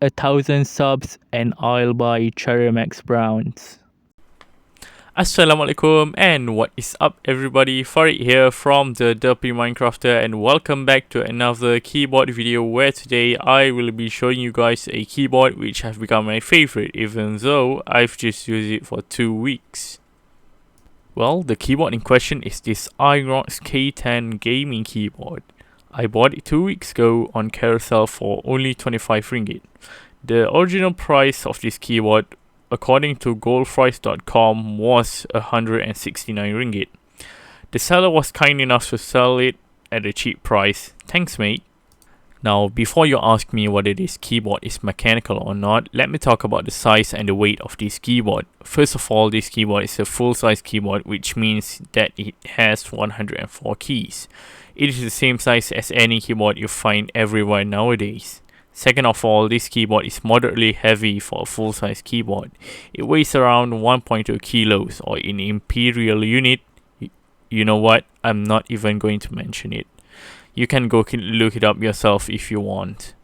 1,000 subs and I'll buy Cherry Max Browns. Assalamualaikum and what is up everybody, Farid here from the Derpy Minecrafter and welcome back to another keyboard video where today I will be showing you guys a keyboard which has become my favorite even though I've just used it for 2 weeks. Well, the keyboard in question is this iRock's K10 Gaming Keyboard. I bought it 2 weeks ago on Carousel for only 25 ringgit. The original price of this keyboard according to goldprice.com was 169 ringgit. The seller was kind enough to sell it at a cheap price. Thanks mate. Now before you ask me whether this keyboard is mechanical or not, let me talk about the size and the weight of this keyboard. First of all, this keyboard is a full-size keyboard, which means that it has 104 keys. It is the same size as any keyboard you find everywhere nowadays. Second of all, this keyboard is moderately heavy for a full-size keyboard. It weighs around 1.2 kilos, or in imperial unit, you know what, I'm not even going to mention it. You can go look it up yourself if you want.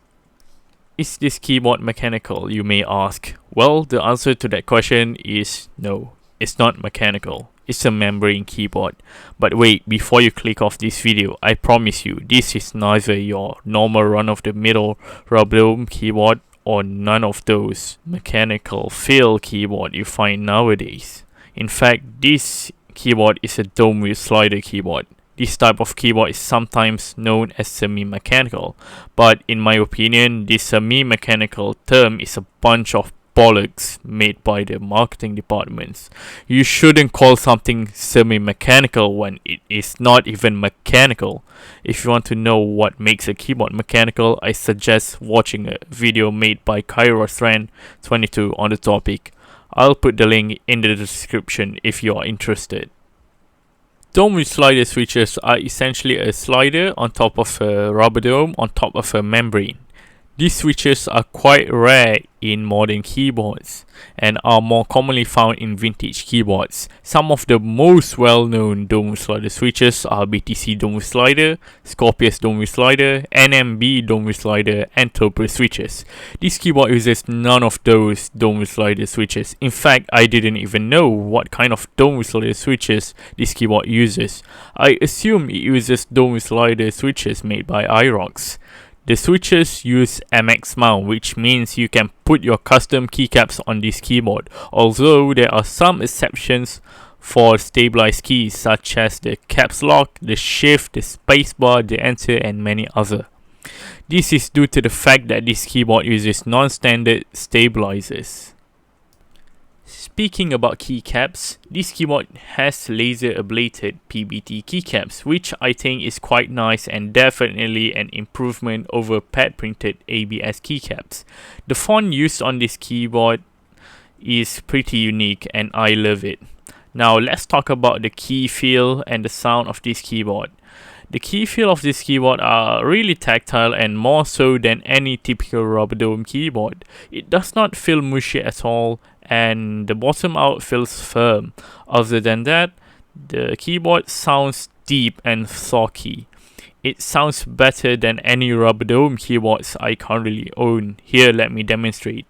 Is this keyboard mechanical, you may ask? Well, the answer to that question is no, it's not mechanical. It's a membrane keyboard. But wait, before you click off this video, I promise you, this is neither your normal run-of-the-mill rubber dome keyboard or none of those mechanical fail keyboard you find nowadays. In fact, this keyboard is a dome with slider keyboard. This type of keyboard is sometimes known as semi-mechanical, but in my opinion, this semi-mechanical term is a bunch of bollocks made by the marketing departments. You shouldn't call something semi-mechanical when it is not even mechanical. If you want to know what makes a keyboard mechanical, I suggest watching a video made by KaiRosRan22 on the topic. I'll put the link in the description if you are interested. Dome with slider switches are essentially a slider on top of a rubber dome on top of a membrane. These switches are quite rare in modern keyboards and are more commonly found in vintage keyboards. Some of the most well-known dome with slider switches are BTC dome with slider, Scorpius dome with slider, NMB dome with slider, and Topper switches. This keyboard uses none of those dome with slider switches. In fact, I didn't even know what kind of dome with slider switches this keyboard uses. I assume it uses dome with slider switches made by iRock's. The switches use MX mount, which means you can put your custom keycaps on this keyboard, although there are some exceptions for stabilized keys such as the caps lock, the shift, the spacebar, the enter and many other. This is due to the fact that this keyboard uses non-standard stabilizers. Speaking about keycaps, this keyboard has laser ablated PBT keycaps, which I think is quite nice and definitely an improvement over pad printed ABS keycaps. The font used on this keyboard is pretty unique and I love it. Now let's talk about the key feel and the sound of this keyboard. The key feel of this keyboard are really tactile and more so than any typical rubber dome keyboard. It does not feel mushy at all and the bottom out feels firm. Other than that, the keyboard sounds deep and THOCK. It sounds better than any rubber dome keyboards I currently own. Here, let me demonstrate.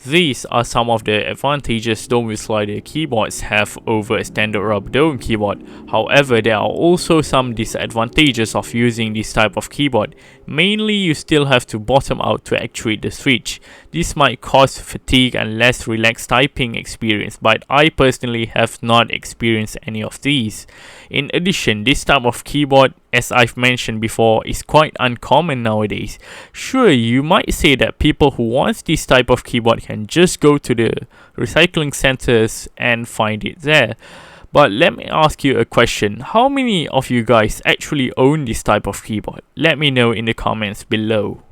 These are some of the advantages dome with slider keyboards have over a standard rubber dome keyboard. However, there are also some disadvantages of using this type of keyboard. Mainly, you still have to bottom out to actuate the switch. This might cause fatigue and less relaxed typing experience, but I personally have not experienced any of these. In addition, this type of keyboard, as I've mentioned before, is quite uncommon nowadays. Sure, you might say that people who want this type of keyboard can just go to the recycling centers and find it there. But let me ask you a question. How many of you guys actually own this type of keyboard? Let me know in the comments below.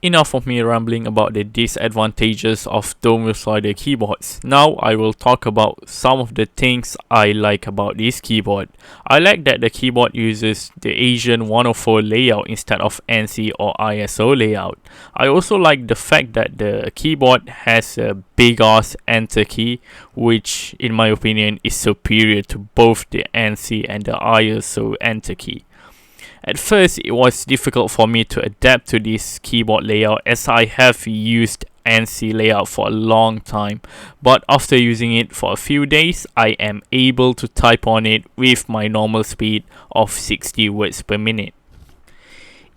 Enough of me rambling about the disadvantages of dual-sided keyboards. Now I will talk about some of the things I like about this keyboard. I like that the keyboard uses the Asian 104 layout instead of NC or ISO layout. I also like the fact that the keyboard has a big ass enter key, which in my opinion is superior to both the NC and the ISO enter key. At first, it was difficult for me to adapt to this keyboard layout as I have used NC layout for a long time, but after using it for a few days, I am able to type on it with my normal speed of 60 words per minute.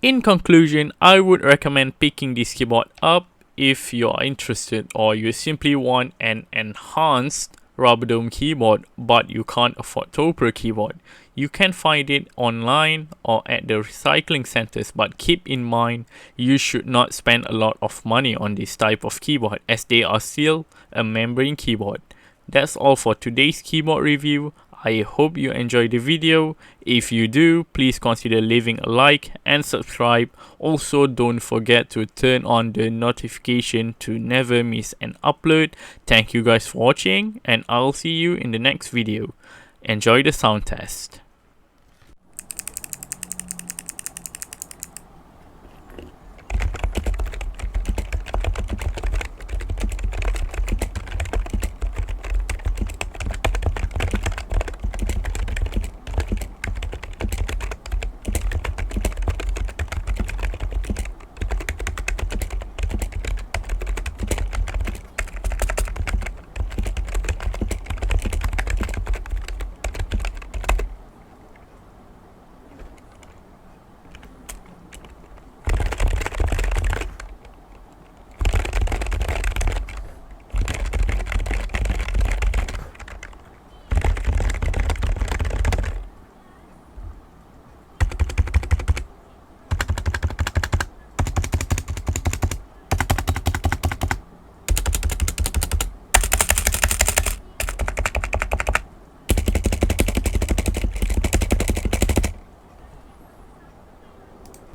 In conclusion, I would recommend picking this keyboard up if you are interested or you simply want an enhanced rubber dome keyboard but you can't afford Topper keyboard. You can find it online or at the recycling centers, but keep in mind you should not spend a lot of money on this type of keyboard as they are still a membrane keyboard. That's all for today's keyboard review. I hope you enjoyed the video. If you do, please consider leaving a like and subscribe. Also, don't forget to turn on the notification to never miss an upload. Thank you guys for watching and I'll see you in the next video. Enjoy the sound test.